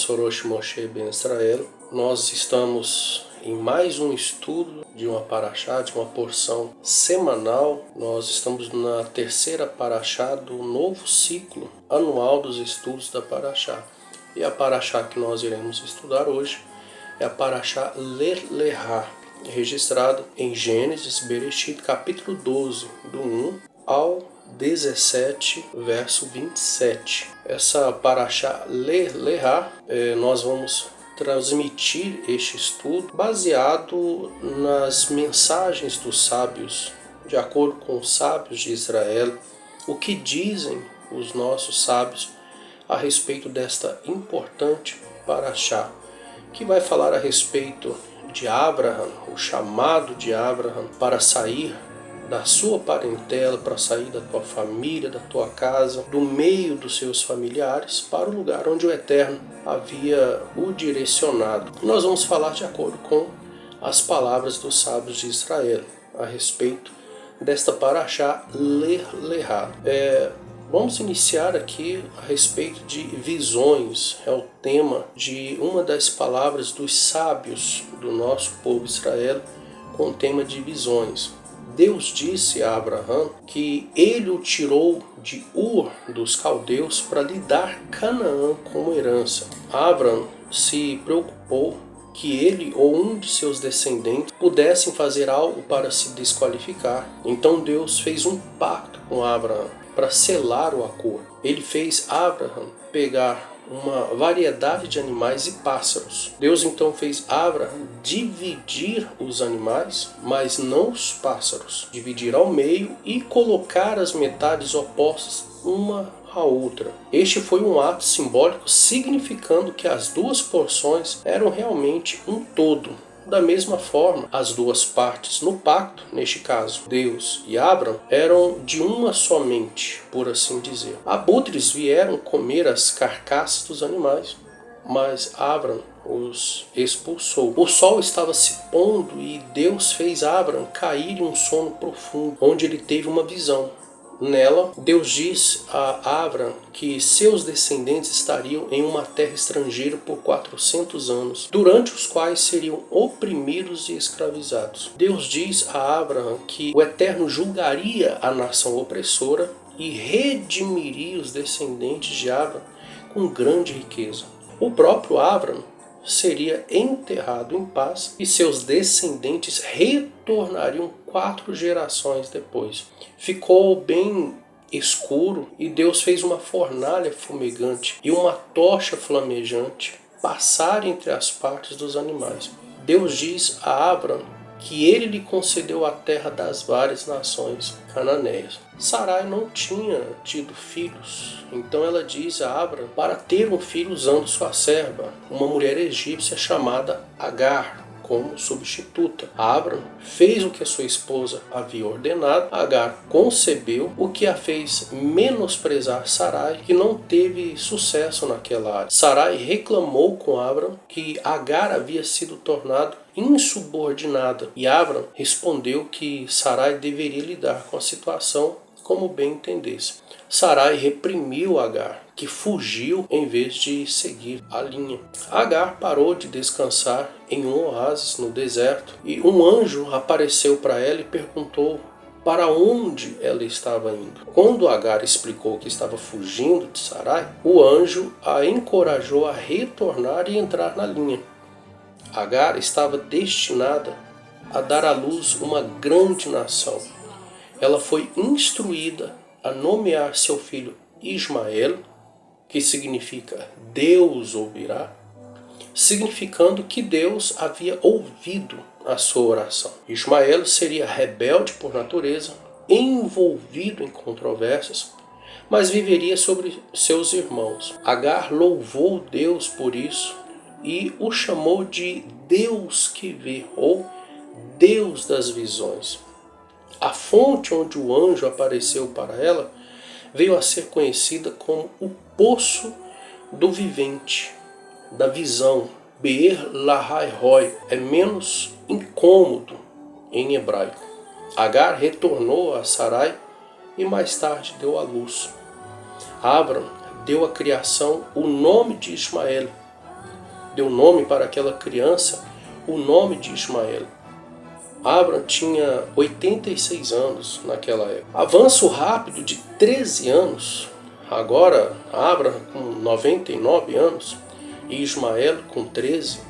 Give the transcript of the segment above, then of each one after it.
Sorosh Moshe Ben Israel. Nós estamos em mais um estudo de uma paraxá, de uma porção semanal. Nós estamos na terceira paraxá do novo ciclo anual dos estudos da paraxá. E a paraxá que nós iremos estudar hoje é a paraxá Lech Lecha, registrada em Gênesis, Bereshit, capítulo 12, do 1 ao 17, verso 27. Essa paraxá Lech Lecha, nós vamos transmitir este estudo baseado nas mensagens dos sábios, de acordo com os sábios de Israel, o que dizem os nossos sábios a respeito desta importante paraxá, que vai falar a respeito de Abraham, o chamado de Abraham para sair da sua parentela, para sair da tua família, da tua casa, do meio dos seus familiares, para o lugar onde o Eterno havia o direcionado. Nós vamos falar de acordo com as palavras dos sábios de Israel a respeito desta paraxá Lech Lecha. Vamos iniciar aqui a respeito de visões. É o tema de uma das palavras dos sábios do nosso povo Israel, com o tema de visões. Deus disse a Abraão que ele o tirou de Ur dos caldeus para lhe dar Canaã como herança. Abraão se preocupou que ele ou um de seus descendentes pudessem fazer algo para se desqualificar. Então Deus fez um pacto com Abraão para selar o acordo. Ele fez Abraão pegar uma variedade de animais e pássaros. Deus então fez Abraão dividir os animais, mas não os pássaros. Dividir ao meio e colocar as metades opostas uma à outra. Este foi um ato simbólico significando que as duas porções eram realmente um todo. Da mesma forma, as duas partes no pacto, neste caso Deus e Abraão, eram de uma só mente, por assim dizer. Abutres vieram comer as carcaças dos animais, mas Abraão os expulsou. O sol estava se pondo e Deus fez Abraão cair em um sono profundo, onde ele teve uma visão. Nela, Deus diz a Abraão que seus descendentes estariam em uma terra estrangeira por 400 anos, durante os quais seriam oprimidos e escravizados. Deus diz a Abraão que o Eterno julgaria a nação opressora e redimiria os descendentes de Abraão com grande riqueza. O próprio Abraão seria enterrado em paz e seus descendentes retornariam 4 gerações depois. Ficou bem escuro e Deus fez uma fornalha fumegante e uma tocha flamejante passar entre as partes dos animais. Deus diz a Abraão que ele lhe concedeu a terra das várias nações cananeias. Sarai não tinha tido filhos, então ela diz a Abraão para ter um filho usando sua serva, uma mulher egípcia chamada Agar, como substituta. Abraão fez o que a sua esposa havia ordenado. Agar concebeu, o que a fez menosprezar Sarai, que não teve sucesso naquela área. Sarai reclamou com Abraão que Agar havia sido tornado insubordinada, e Abraão respondeu que Sarai deveria lidar com a situação como bem entendesse. Sarai reprimiu Agar, que fugiu em vez de seguir a linha. Agar parou de descansar em um oásis no deserto e um anjo apareceu para ela e perguntou para onde ela estava indo. Quando Agar explicou que estava fugindo de Sarai, o anjo a encorajou a retornar e entrar na linha. Agar estava destinada a dar à luz uma grande nação. Ela foi instruída a nomear seu filho Ismael, que significa Deus ouvirá, significando que Deus havia ouvido a sua oração. Ismael seria rebelde por natureza, envolvido em controvérsias, mas viveria sobre seus irmãos. Agar louvou Deus por isso e o chamou de Deus que vê, ou Deus das visões. A fonte onde o anjo apareceu para ela veio a ser conhecida como o Poço do Vivente, da visão. Be'er Lahai Roi é menos incômodo em hebraico. Agar retornou a Sarai e mais tarde deu à luz. Abraão deu à criação o nome de Ismael, deu nome para aquela criança o nome de Ismael. Abram tinha 86 anos naquela época. Avanço rápido de 13 anos. Agora Abram com 99 anos e Ismael com 13.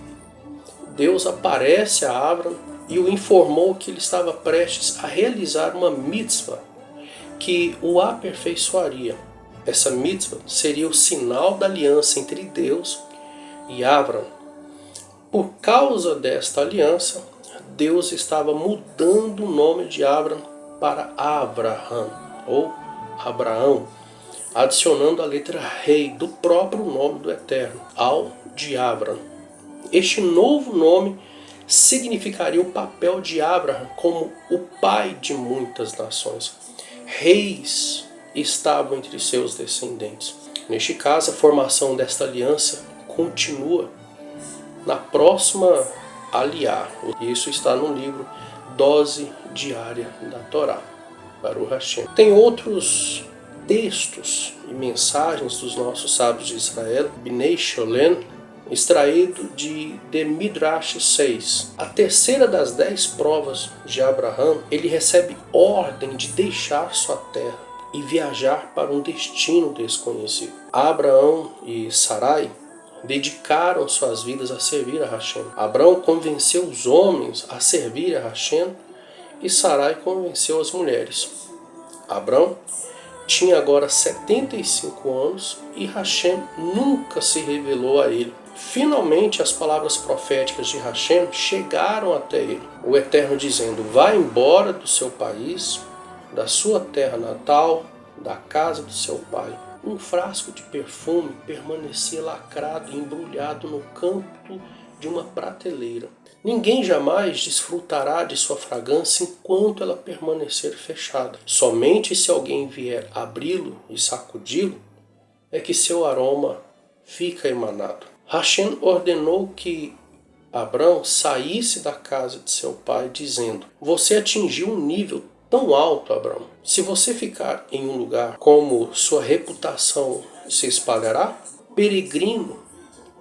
Deus aparece a Abram e o informou que ele estava prestes a realizar uma mitzvah que o aperfeiçoaria. Essa mitzvah seria o sinal da aliança entre Deus e Abram. Por causa desta aliança, Deus estava mudando o nome de Abram para Abraham, ou Abraão, adicionando a letra rei do próprio nome do Eterno, ao de Abram. Este novo nome significaria o papel de Abraham como o pai de muitas nações. Reis estavam entre seus descendentes. Neste caso, a formação desta aliança continua na próxima aliá. Isso está no livro Dose Diária da Torá, Baruch Hashem. Tem outros textos e mensagens dos nossos sábios de Israel, Bnei Sholem, extraído de Midrash 6. A terceira das 10 provas de Abraão, ele recebe ordem de deixar sua terra e viajar para um destino desconhecido. Abraão e Sarai dedicaram suas vidas a servir a Hashem. Abraão convenceu os homens a servir a Hashem e Sarai convenceu as mulheres. Abraão tinha agora 75 anos e Hashem nunca se revelou a ele. Finalmente as palavras proféticas de Hashem chegaram até ele. O Eterno dizendo: vá embora do seu país, da sua terra natal, da casa do seu pai. Um frasco de perfume permanecia lacrado e embrulhado no canto de uma prateleira. Ninguém jamais desfrutará de sua fragrância enquanto ela permanecer fechada. Somente se alguém vier abri-lo e sacudi-lo, é que seu aroma fica emanado. Hashem ordenou que Abrão saísse da casa de seu pai, dizendo: você atingiu um nível tão alto, Abrão. Se você ficar em um lugar, como sua reputação se espalhará, peregrino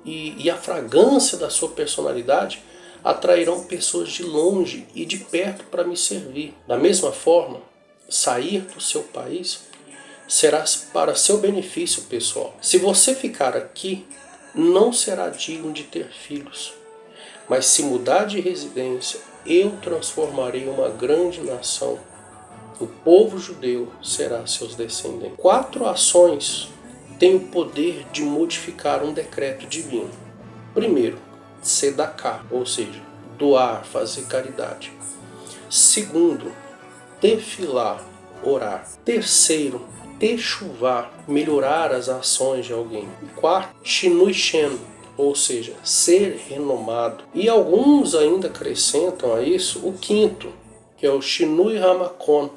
e a fragrância da sua personalidade atrairão pessoas de longe e de perto para me servir. Da mesma forma, sair do seu país será para seu benefício pessoal. Se você ficar aqui, não será digno de ter filhos. Mas se mudar de residência, eu transformarei uma grande nação. O povo judeu será seus descendentes. 4 ações têm o poder de modificar um decreto divino. Primeiro, sedaká, ou seja, doar, fazer caridade. Segundo, tefilá, orar. Terceiro, techuvá, melhorar as ações de alguém. Quarto, shinui shem, ou seja, ser renomado. E alguns ainda acrescentam a isso o quinto, que é o shinui hamakon,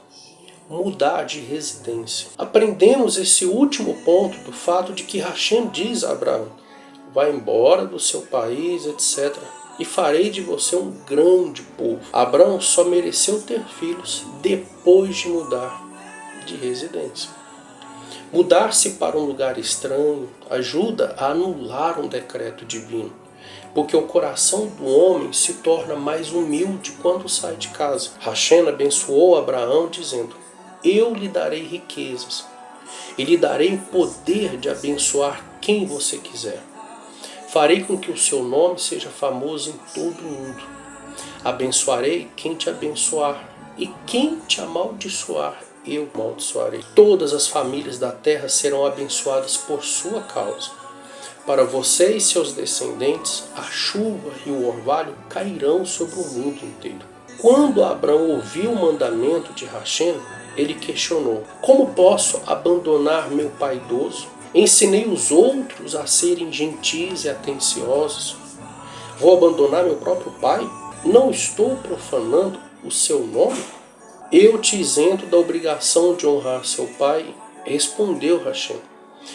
mudar de residência. Aprendemos esse último ponto do fato de que Hashem diz a Abraão: vá embora do seu país, etc., e farei de você um grande povo. Abraão só mereceu ter filhos depois de mudar de residência. Mudar-se para um lugar estranho ajuda a anular um decreto divino, porque o coração do homem se torna mais humilde quando sai de casa. Hashem abençoou Abraão dizendo: eu lhe darei riquezas e lhe darei o poder de abençoar quem você quiser. Farei com que o seu nome seja famoso em todo o mundo. Abençoarei quem te abençoar e quem te amaldiçoar, eu amaldiçoarei. Todas as famílias da terra serão abençoadas por sua causa. Para você e seus descendentes, a chuva e o orvalho cairão sobre o mundo inteiro. Quando Abraão ouviu o mandamento de Hashem, ele questionou: como posso abandonar meu pai idoso? Ensinei os outros a serem gentis e atenciosos. Vou abandonar meu próprio pai? Não estou profanando o seu nome? Eu te isento da obrigação de honrar seu pai, respondeu Hashem.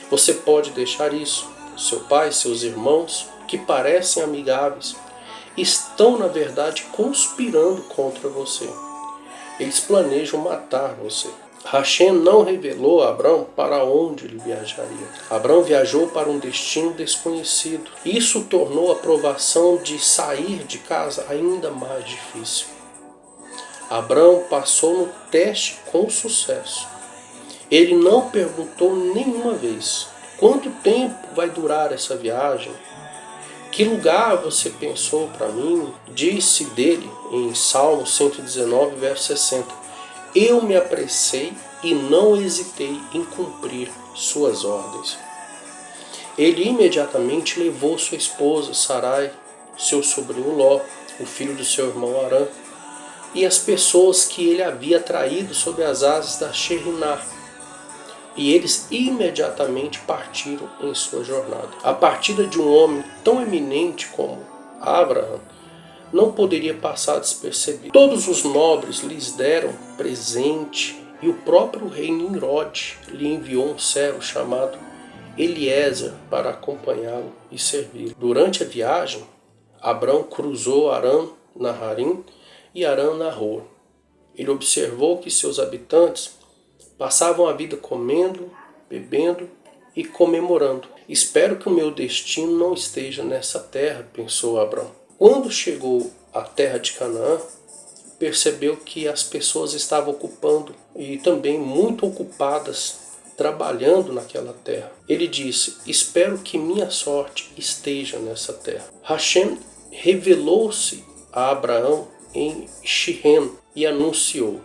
Você pode deixar isso. Seu pai, seus irmãos, que parecem amigáveis, estão na verdade conspirando contra você. Eles planejam matar você. Hashem não revelou a Abrão para onde ele viajaria. Abrão viajou para um destino desconhecido. Isso tornou a provação de sair de casa ainda mais difícil. Abrão passou no teste com sucesso. Ele não perguntou nenhuma vez: quanto tempo vai durar essa viagem? Que lugar você pensou para mim? Disse dele em Salmo 119, verso 60. Eu me apressei e não hesitei em cumprir suas ordens. Ele imediatamente levou sua esposa Sarai, seu sobrinho Ló, o filho do seu irmão Arã, e as pessoas que ele havia traído sob as asas da Sherinah. E eles imediatamente partiram em sua jornada. A partida de um homem tão eminente como Abraham não poderia passar despercebido. Todos os nobres lhes deram presente e o próprio rei Nimrod lhe enviou um servo chamado Eliezer para acompanhá-lo e servi-lo. Durante a viagem, Abrão cruzou Arã Naharim e Arã Nahor. Ele observou que seus habitantes passavam a vida comendo, bebendo e comemorando. Espero que o meu destino não esteja nessa terra, pensou Abrão. Quando chegou à terra de Canaã, percebeu que as pessoas estavam ocupando e também muito ocupadas trabalhando naquela terra. Ele disse: espero que minha sorte esteja nessa terra. Hashem revelou-se a Abraão em Shihem e anunciou: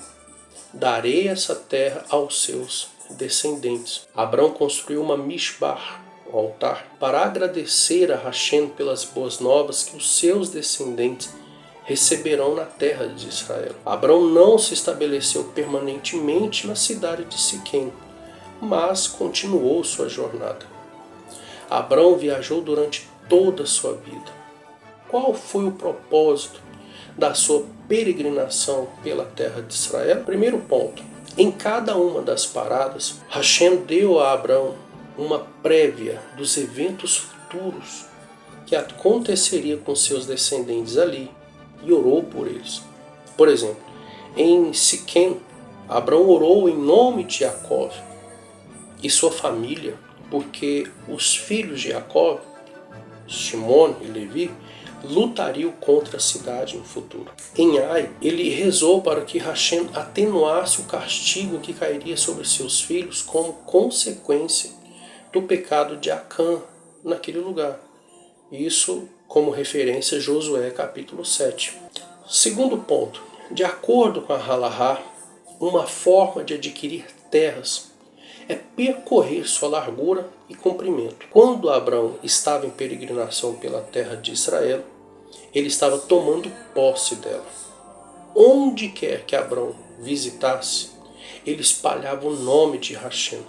darei essa terra aos seus descendentes. Abrão construiu uma mishbar, um altar, para agradecer a Hashem pelas boas novas que os seus descendentes receberão na terra de Israel. Abrão não se estabeleceu permanentemente na cidade de Siquém, mas continuou sua jornada. Abrão viajou durante toda a sua vida. Qual foi o propósito da sua peregrinação pela terra de Israel? Primeiro ponto: em cada uma das paradas, Hashem deu a Abrão uma prévia dos eventos futuros que aconteceria com seus descendentes ali e orou por eles. Por exemplo, em Siquém, Abrão orou em nome de Jacó e sua família, porque os filhos de Jacó, Shimon e Levi, lutariam contra a cidade no futuro. Em Ai, ele rezou para que Hashem atenuasse o castigo que cairia sobre seus filhos como consequência do pecado de Acã naquele lugar. Isso como referência a Josué capítulo 7. Segundo ponto: de acordo com a Halahá, uma forma de adquirir terras é percorrer sua largura e comprimento. Quando Abrão estava em peregrinação pela terra de Israel, ele estava tomando posse dela. Onde quer que Abrão visitasse, ele espalhava o nome de Hashem.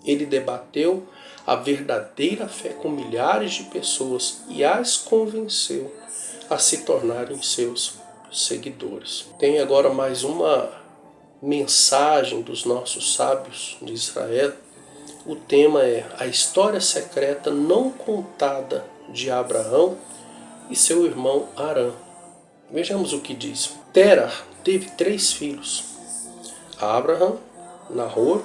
Ele debateu a verdadeira fé com milhares de pessoas e as convenceu a se tornarem seus seguidores. Tem agora mais uma mensagem dos nossos sábios de Israel. O tema é a história secreta não contada de Abraão e seu irmão Arã. Vejamos o que diz. Terah teve 3 filhos: Abraham, Nahor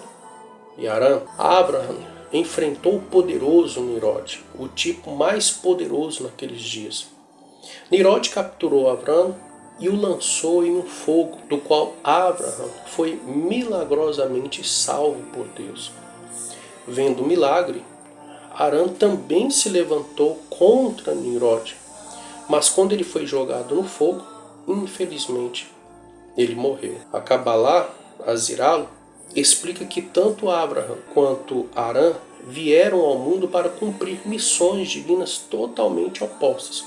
e Arã. Abraham enfrentou o poderoso Nimrod, o tipo mais poderoso naqueles dias. Nimrod capturou Abrão e o lançou em um fogo, do qual Abraham foi milagrosamente salvo por Deus. Vendo o milagre, Arã também se levantou contra Nimrod, mas quando ele foi jogado no fogo, infelizmente, ele morreu. A Cabalá, a Ziralo, explica que tanto Abraham quanto Arã vieram ao mundo para cumprir missões divinas totalmente opostas.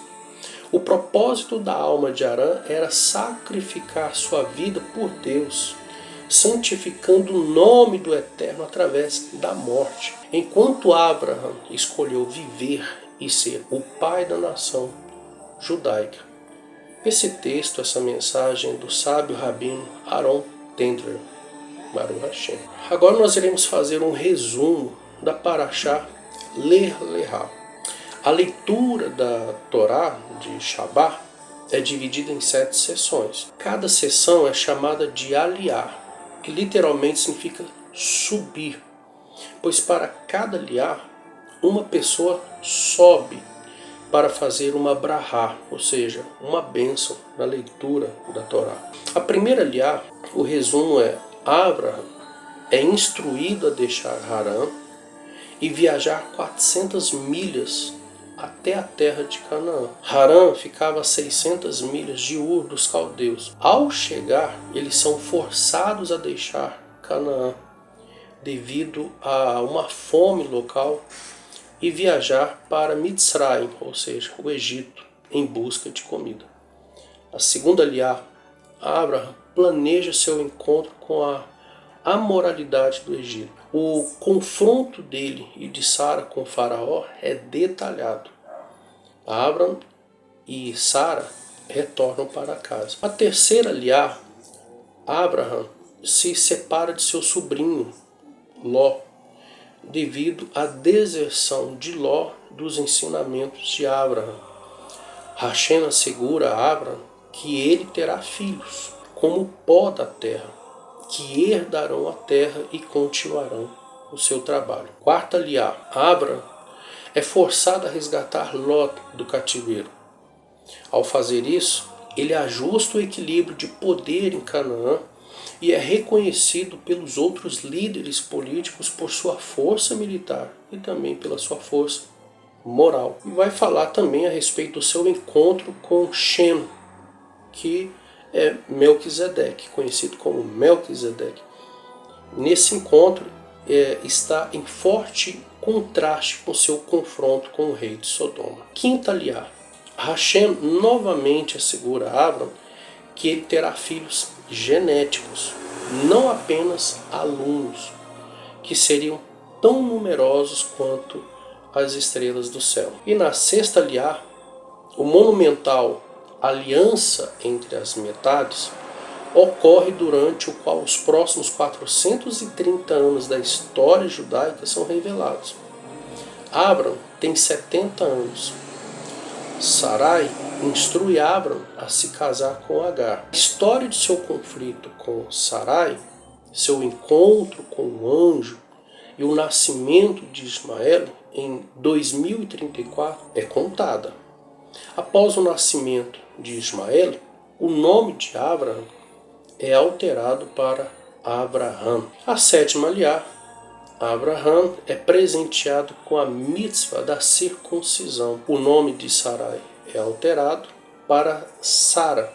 O propósito da alma de Arã era sacrificar sua vida por Deus, santificando o nome do Eterno através da morte. Enquanto Abraham escolheu viver e ser o pai da nação judaica. Esse texto, essa mensagem do sábio rabino Aaron Tendler, Baruch Hashem. Agora nós iremos fazer um resumo da Parashá Lech Lecha. A leitura da Torá de Shabá é dividida em 7 sessões. Cada sessão é chamada de Aliyah, que literalmente significa subir, pois para cada liá, uma pessoa sobe para fazer uma brahá, ou seja, uma bênção na leitura da Torá. A primeira liá, o resumo é: Abraham é instruído a deixar Harã e viajar 400 milhas até a terra de Canaã. Harã ficava a 600 milhas de Ur dos caldeus. Ao chegar, eles são forçados a deixar Canaã devido a uma fome local e viajar para Mitzrayim, ou seja, o Egito, em busca de comida. A segunda liá, Abraham planeja seu encontro com a amoralidade do Egito. O confronto dele e de Sara com o faraó é detalhado. Abraham e Sara retornam para casa. A terceira liá, Abraham se separa de seu sobrinho Ló, devido à deserção de Ló dos ensinamentos de Abraham. Hashem assegura a Abraham que ele terá filhos, como o pó da terra, que herdarão a terra e continuarão o seu trabalho. Quarta liá, Abraham é forçado a resgatar Ló do cativeiro. Ao fazer isso, ele ajusta o equilíbrio de poder em Canaã e é reconhecido pelos outros líderes políticos por sua força militar e também pela sua força moral. E vai falar também a respeito do seu encontro com Shem, que é Melquisedeque, conhecido como Melquisedeque. Nesse encontro está em forte contraste com seu confronto com o rei de Sodoma. Quinta liá, Hashem novamente assegura a Abraham que ele terá filhos genéticos, não apenas alunos, que seriam tão numerosos quanto as estrelas do céu. E na sexta liá, o monumental aliança entre as metades ocorre durante o qual os próximos 430 anos da história judaica são revelados. Abraham tem 70 anos. Sarai instrui Abraham a se casar com Agar. A história de seu conflito com Sarai, seu encontro com o anjo e o nascimento de Ismael em 2034 é contada. Após o nascimento de Ismael, o nome de Abraham é alterado para Abraham. A sétima liá, Abraham é presenteado com a mitzvah da circuncisão. O nome de Sarai é alterado para Sara.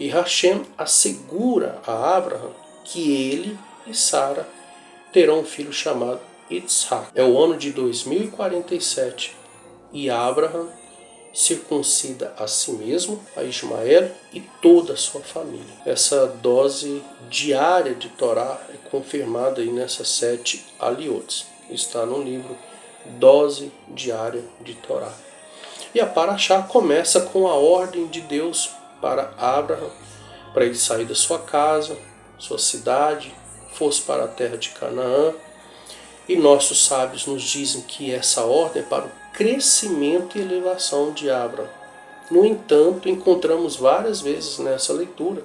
E Hashem assegura a Abraham que ele e Sara terão um filho chamado Yitzhak. É o ano de 2047 e Abraham circuncida a si mesmo, a Ismael e toda a sua família. Essa dose diária de Torá é confirmada aí nessas 7 aliotes. Está no livro Dose Diária de Torá. E a Parashá começa com a ordem de Deus para Abraham, para ele sair da sua casa, sua cidade, fosse para a terra de Canaã. E nossos sábios nos dizem que essa ordem é para o crescimento e elevação de Abraham. No entanto, encontramos várias vezes nessa leitura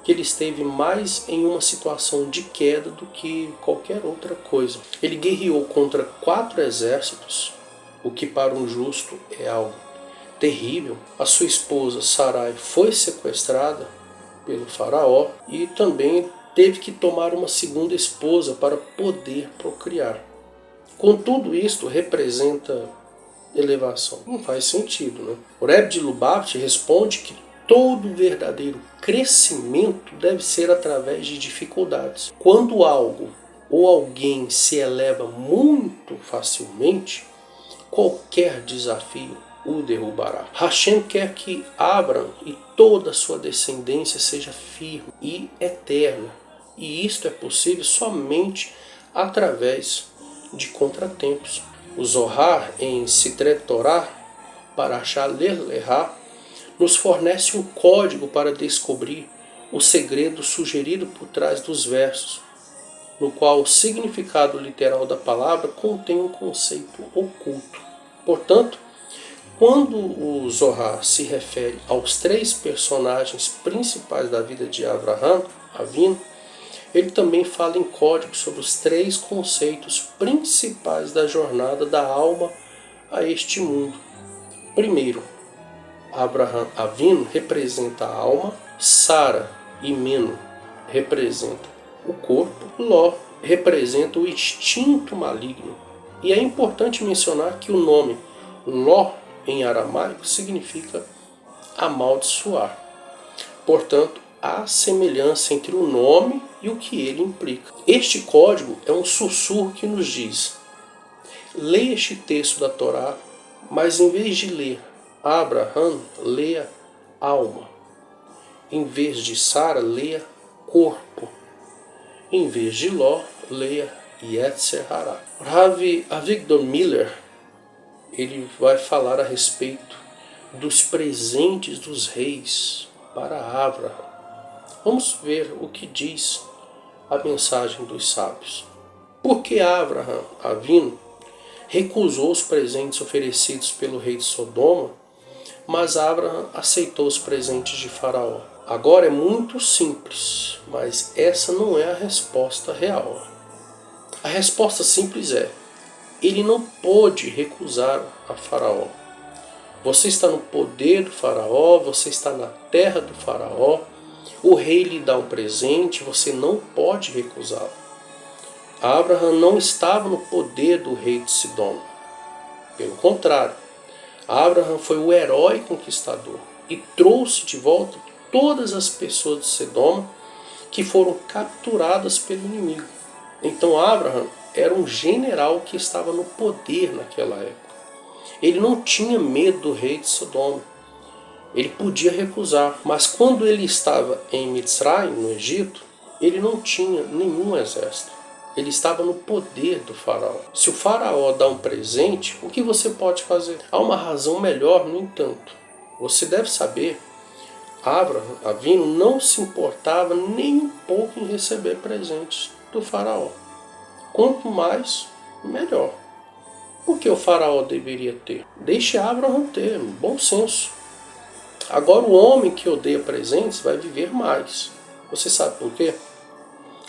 que ele esteve mais em uma situação de queda do que qualquer outra coisa. Ele guerreou contra 4 exércitos, o que para um justo é algo terrível. A sua esposa Sarai foi sequestrada pelo faraó e também teve que tomar uma segunda esposa para poder procriar. Com tudo isto representa elevação. Não faz sentido, né? O Rebbe de Lubavitch responde que todo verdadeiro crescimento deve ser através de dificuldades. Quando algo ou alguém se eleva muito facilmente, qualquer desafio o derrubará. Hashem quer que Abraham e toda a sua descendência seja firme e eterna. E isto é possível somente através de contratempos. O Zohar, em Sitret Torah, Parashá Lech Lechá, nos fornece um código para descobrir o segredo sugerido por trás dos versos, no qual o significado literal da palavra contém um conceito oculto. Portanto, quando o Zohar se refere aos 3 personagens principais da vida de Abraham, Avinu, ele também fala em código sobre os 3 conceitos principais da jornada da alma a este mundo. Primeiro, Abraham Avinu representa a alma, Sara e Meno representa o corpo, Ló representa o instinto maligno. E é importante mencionar que o nome Ló em aramaico significa amaldiçoar. Portanto, há semelhança entre o nome e o que ele implica. Este código é um sussurro que nos diz: leia este texto da Torá, mas em vez de ler Abraham, leia alma. Em vez de Sara, leia corpo. Em vez de Ló, leia Yetzer Hará. Rav Avigdor Miller, ele vai falar a respeito dos presentes dos reis para Abraham. Vamos ver o que diz a mensagem dos sábios. Porque Abraham Avinu recusou os presentes oferecidos pelo rei de Sodoma, mas Abraham aceitou os presentes de Faraó. Agora é muito simples, mas essa não é a resposta real. A resposta simples é: ele não pôde recusar a Faraó. Você está no poder do Faraó, você está na terra do Faraó, o rei lhe dá um presente, você não pode recusá-lo. Abraham não estava no poder do rei de Sidom. Pelo contrário, Abraham foi o herói conquistador e trouxe de volta todas as pessoas de Sodoma que foram capturadas pelo inimigo. Então Abraham era um general que estava no poder naquela época. Ele não tinha medo do rei de Sodoma. Ele podia recusar, mas quando ele estava em Mitzrayim, no Egito, ele não tinha nenhum exército. Ele estava no poder do faraó. Se o faraó dá um presente, o que você pode fazer? Há uma razão melhor, no entanto. Você deve saber, Abraham Avinu não se importava nem um pouco em receber presentes do faraó. Quanto mais, melhor. Por que o faraó deveria ter? Deixe Abraham ter, bom senso. Agora o homem que odeia presentes vai viver mais. Você sabe por quê?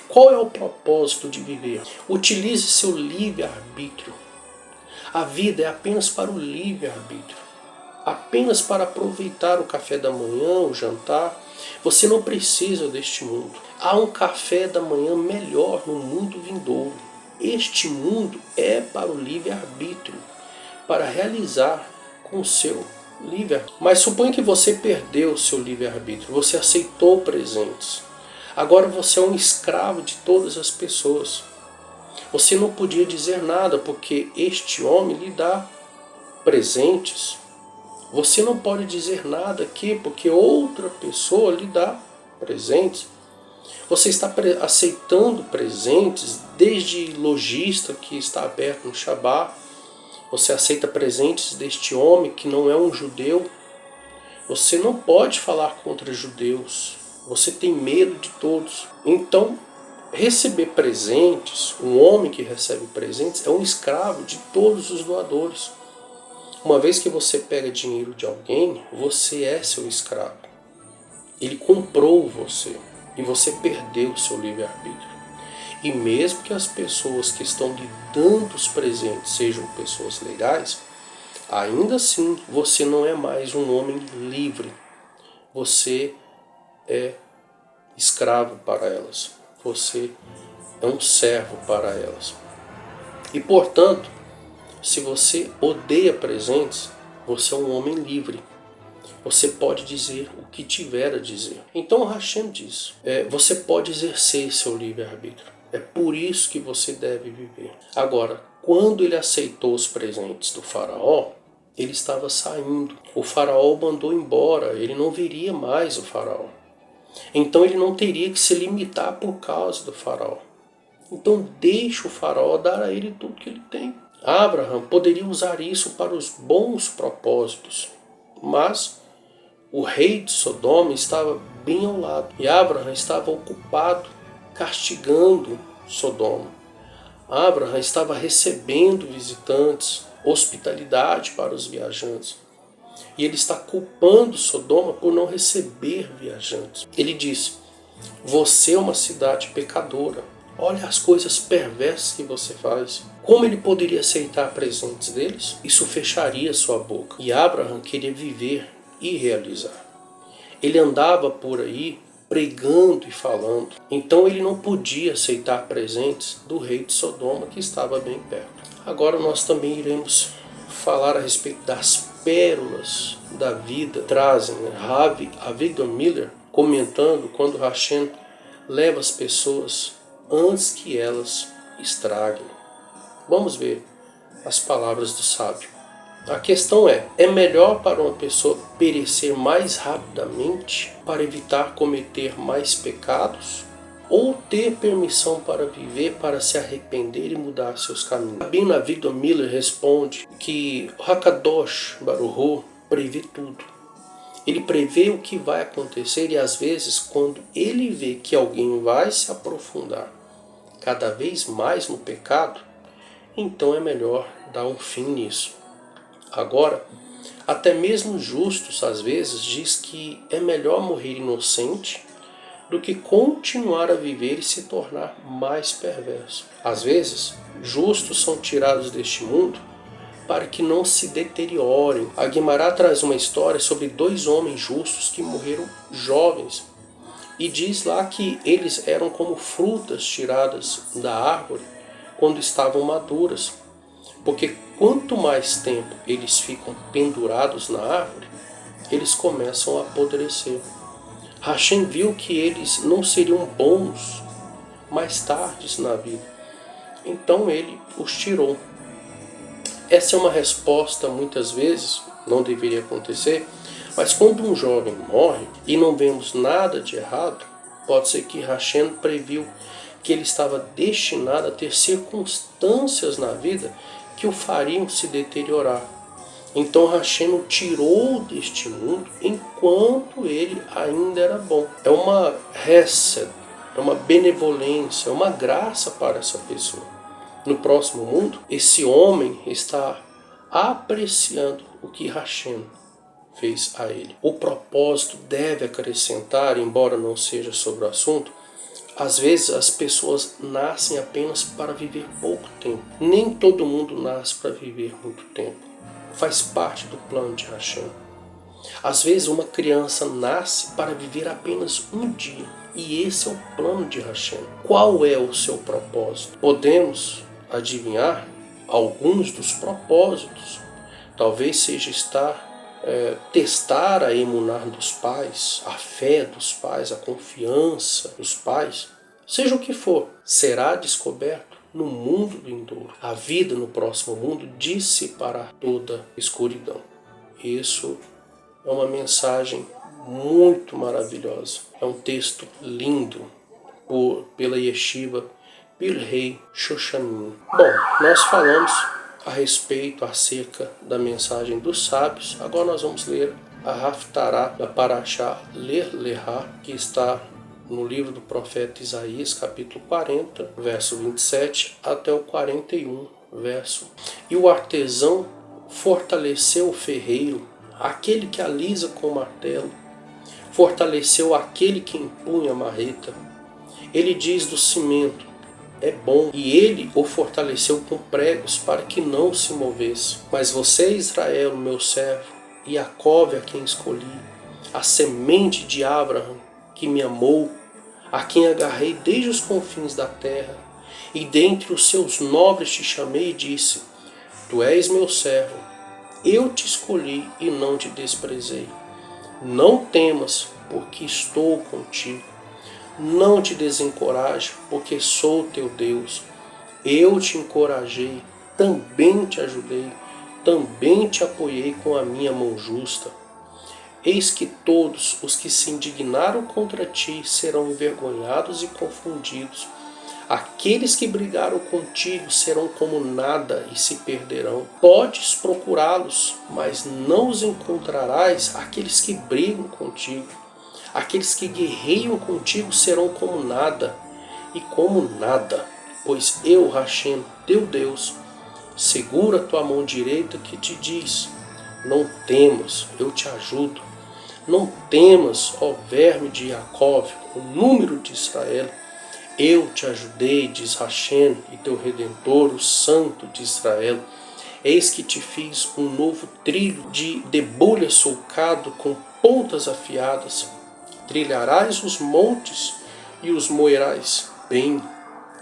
Qual é o propósito de viver? Utilize seu livre-arbítrio. A vida é apenas para o livre-arbítrio. Apenas para aproveitar o café da manhã, o jantar. Você não precisa deste mundo. Há um café da manhã melhor no mundo vindouro. Este mundo é para o livre-arbítrio, para realizar com o seu livre-arbítrio. Mas suponha que você perdeu o seu livre-arbítrio, você aceitou presentes. Agora você é um escravo de todas as pessoas. Você não podia dizer nada porque este homem lhe dá presentes. Você não pode dizer nada aqui porque outra pessoa lhe dá presentes. Você está aceitando presentes, desde lojista que está aberto no Shabat. Você aceita presentes deste homem que não é um judeu. Você não pode falar contra judeus. Você tem medo de todos. Então, receber presentes, um homem que recebe presentes, é um escravo de todos os doadores. Uma vez que você pega dinheiro de alguém, você é seu escravo. Ele comprou você e você perdeu o seu livre-arbítrio. E mesmo que as pessoas que estão lhe dando os presentes sejam pessoas legais, ainda assim você não é mais um homem livre. Você é escravo para elas. Você é um servo para elas. E portanto, se você odeia presentes, você é um homem livre. Você pode dizer o que tiver a dizer. Então Hashem diz, você pode exercer seu livre-arbítrio. É por isso que você deve viver. Agora, quando ele aceitou os presentes do faraó, ele estava saindo. O faraó o mandou embora, ele não veria mais o faraó. Então ele não teria que se limitar por causa do faraó. Então deixa o faraó dar a ele tudo que ele tem. Abraham poderia usar isso para os bons propósitos, mas o rei de Sodoma estava bem ao lado. E Abraham estava ocupado castigando Sodoma. Abraham estava recebendo visitantes, hospitalidade para os viajantes. E ele está culpando Sodoma por não receber viajantes. Ele disse, Você é uma cidade pecadora. Olha as coisas perversas que você faz. Como ele poderia aceitar presentes deles? Isso fecharia sua boca. E Abraham queria viver e realizar. Ele andava por aí pregando e falando. Então ele não podia aceitar presentes do rei de Sodoma, que estava bem perto. Agora nós também iremos falar a respeito das pérolas da vida. Trazem Ravi Avigdor Miller comentando quando Hashem leva as pessoas antes que elas estraguem. Vamos ver as palavras do sábio. A questão é melhor para uma pessoa perecer mais rapidamente para evitar cometer mais pecados? Ou ter permissão para viver, para se arrepender e mudar seus caminhos? Rabino Avigdor Miller responde que Hakadosh Baruch Hu prevê tudo. Ele prevê o que vai acontecer e às vezes quando ele vê que alguém vai se aprofundar cada vez mais no pecado, então é melhor dar um fim nisso. Agora, até mesmo justos às vezes diz que é melhor morrer inocente do que continuar a viver e se tornar mais perverso. Às vezes, justos são tirados deste mundo para que não se deteriorem. A Guimará traz uma história sobre 2 homens justos que morreram jovens. E diz lá que eles eram como frutas tiradas da árvore quando estavam maduras. Porque quanto mais tempo eles ficam pendurados na árvore, eles começam a apodrecer. Hashem viu que eles não seriam bons mais tarde na vida. Então ele os tirou. Essa é uma resposta, muitas vezes, não deveria acontecer, mas quando um jovem morre e não vemos nada de errado, pode ser que Hashem previu que ele estava destinado a ter circunstâncias na vida que o fariam se deteriorar. Então Hashem o tirou deste mundo enquanto ele ainda era bom. É uma hesed, é uma benevolência, é uma graça para essa pessoa. No próximo mundo, esse homem está apreciando o que Hashem fez a ele. O propósito deve acrescentar, embora não seja sobre o assunto, às vezes as pessoas nascem apenas para viver pouco tempo. Nem todo mundo nasce para viver muito tempo. Faz parte do plano de Hashem. Às vezes uma criança nasce para viver apenas um dia. E esse é o plano de Hashem. Qual é o seu propósito? Podemos adivinhar alguns dos propósitos. Talvez seja testar a emunar dos pais, a fé dos pais, a confiança dos pais. Seja o que for, será descoberto no mundo vindouro. A vida no próximo mundo dissipará toda escuridão. Isso é uma mensagem muito maravilhosa. É um texto lindo pela Yeshiva Pirhei Shoshanim. Bom, nós falamos a respeito, acerca da mensagem dos sábios. Agora nós vamos ler a Haftará da Parashá Ler Lehá, que está no livro do profeta Isaías, capítulo 40, verso 27, até o 41, verso. E o artesão fortaleceu o ferreiro, aquele que alisa com o martelo, fortaleceu aquele que empunha a marreta. Ele diz do cimento, é bom, e ele o fortaleceu com pregos para que não se movesse. Mas você, Israel, meu servo, e Jacove, a quem escolhi, a semente de Abraham, que me amou, a quem agarrei desde os confins da terra, e dentre os seus nobres te chamei e disse, tu és meu servo, eu te escolhi e não te desprezei. Não temas, porque estou contigo. Não te desencoraje, porque sou teu Deus. Eu te encorajei, também te ajudei, também te apoiei com a minha mão justa. Eis que todos os que se indignaram contra ti serão envergonhados e confundidos. Aqueles que brigaram contigo serão como nada e se perderão. Podes procurá-los, mas não os encontrarás, aqueles que brigam contigo. Aqueles que guerreiam contigo serão como nada e como nada. Pois eu, Hashem, teu Deus, seguro a tua mão direita que te diz, não temas, eu te ajudo. Não temas, ó verme de Jacove, o número de Israel. Eu te ajudei, diz Hashem, e teu Redentor, o Santo de Israel. Eis que te fiz um novo trilho de debulha sulcado com pontas afiadas. Trilharás os montes e os moerás bem,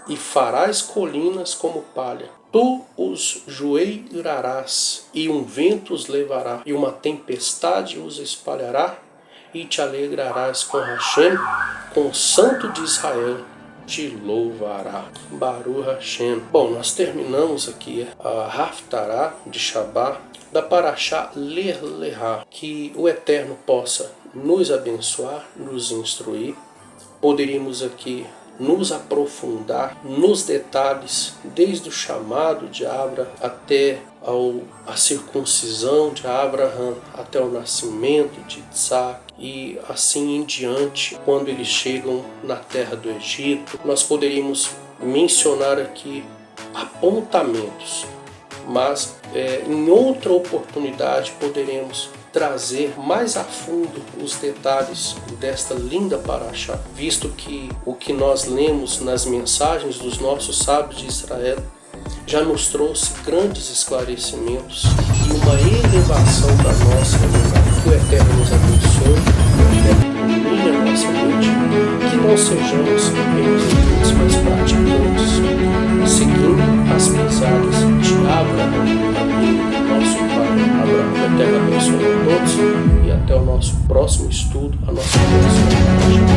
e farás colinas como palha. Tu os joelharás, e um vento os levará, e uma tempestade os espalhará, e te alegrarás com Hashem, com o Santo de Israel te louvará. Baruch Hashem. Bom, nós terminamos aqui a Haftarah de Shabbat da Parashá Lech Lechá. Que o Eterno possa nos abençoar, nos instruir. Poderíamos aqui nos aprofundar nos detalhes, desde o chamado de Abraão até a circuncisão de Abraão, até o nascimento de Isaac e assim em diante, quando eles chegam na terra do Egito. Nós poderíamos mencionar aqui apontamentos, mas em outra oportunidade poderemos trazer mais a fundo os detalhes desta linda Parashá, visto que o que nós lemos nas mensagens dos nossos sábios de Israel já nos trouxe grandes esclarecimentos e uma elevação da nossa realidade. Que o Eterno nos abençoe, que o Eterno ilumine a nossa mente, que não sejamos religiosos, mas praticantes, seguindo as pisadas de Abraão, nosso pai Abraão. O Eterno abençoe a todos e até o nosso próximo estudo, a nossa próxima